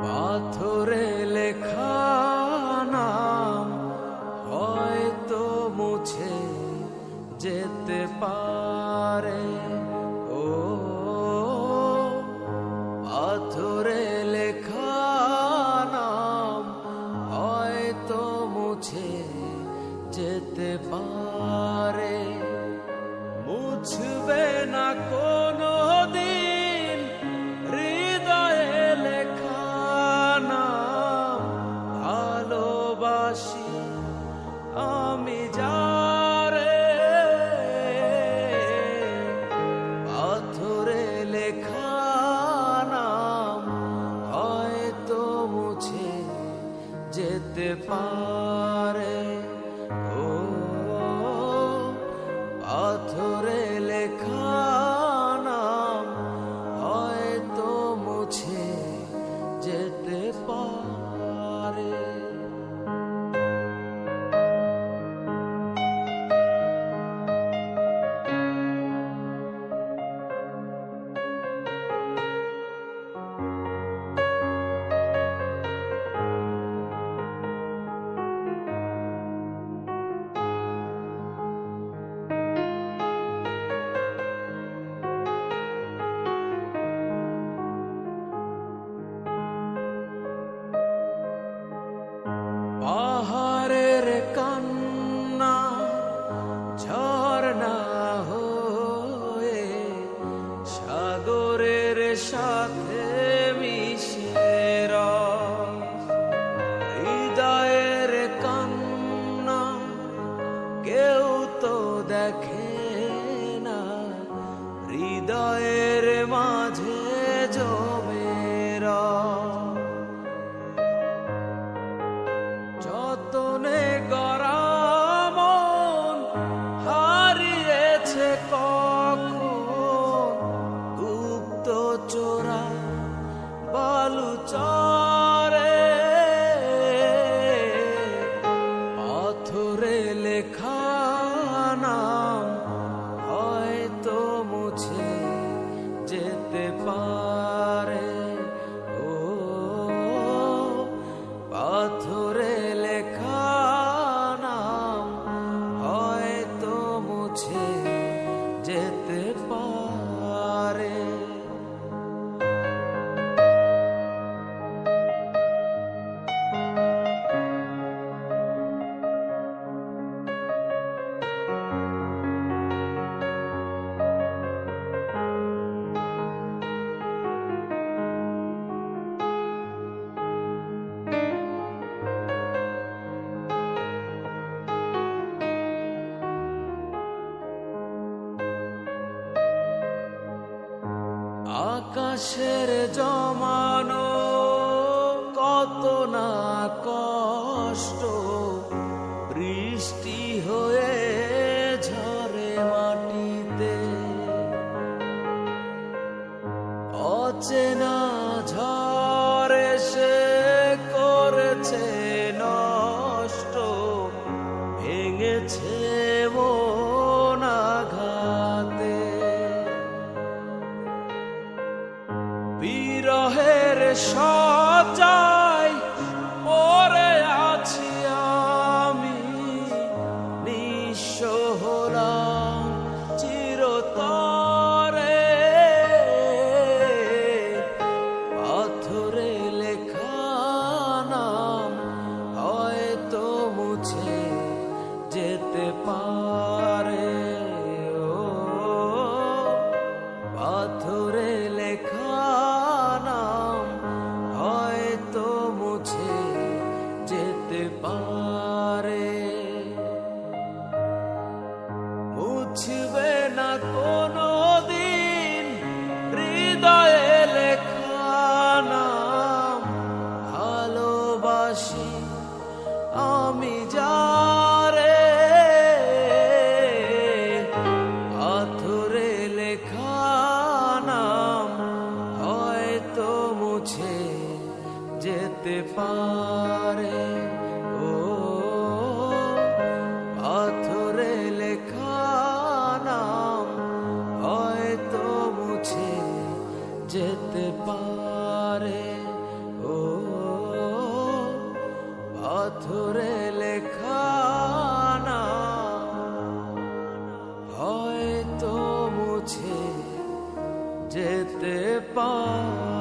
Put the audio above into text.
পাথরে লেখা নাম হয়তো মুছে যেতে পারে। ও পাথরে লেখা নাম হয়তো মুছে যেতে পারে। মুছবে না কোনো দিন হৃদয়ে লেখা নাম। ভালোবাসি আমি যারে, পাথরে লেখা নাম হয়তো মুছে যেতে পারে। ও পাথরে লেখা নাম হয়তো মুছে যেতে পারে। পাহাড়ের কান্না ঝরনা হয়ে সাগরের সাথে মিশে রস। হৃদয়ের কান্না কেউ তো দেখে না, হৃদয়ের মাঝে জমে রস। যতনে গড়া মন হারিয়েছে কখন গুপ্ত চোরা বালুচরে। পাথরে লেখা নাম হয়তো মুছে যেতে পারে। ও পাথরে লেখা নাম হয়তো মুছে যেতে পারে। আকাশের জমানো কত না কষ্ট বৃষ্টি হয়ে ঝরে মাটিতে। অচেনা ঝড় এসে করেছে নষ্ট, ভেঙেছে মন আঘাতে। বিরহের সজ্জায় পড়ে আছি আমি, নিঃস্ব হলাম চিরতরে। পাথরে লেখা নাম হয়তো মুছে যেতে পারে। ও পাথরে লেখা নাম হয়তো মুছে যেতে পারে। মুছবে না কোনো দিন হৃদয়ে লেখা নাম। ভালোবাসি আমি যারে, পাথরে লেখা নাম হয়তো মুছে যেতে পারে। ও পাথরে লেখা নাম হয়তো মুছে যেতে পারে। ও পাথরে লেখা নাম হয়তো মুছে যেতে পারে।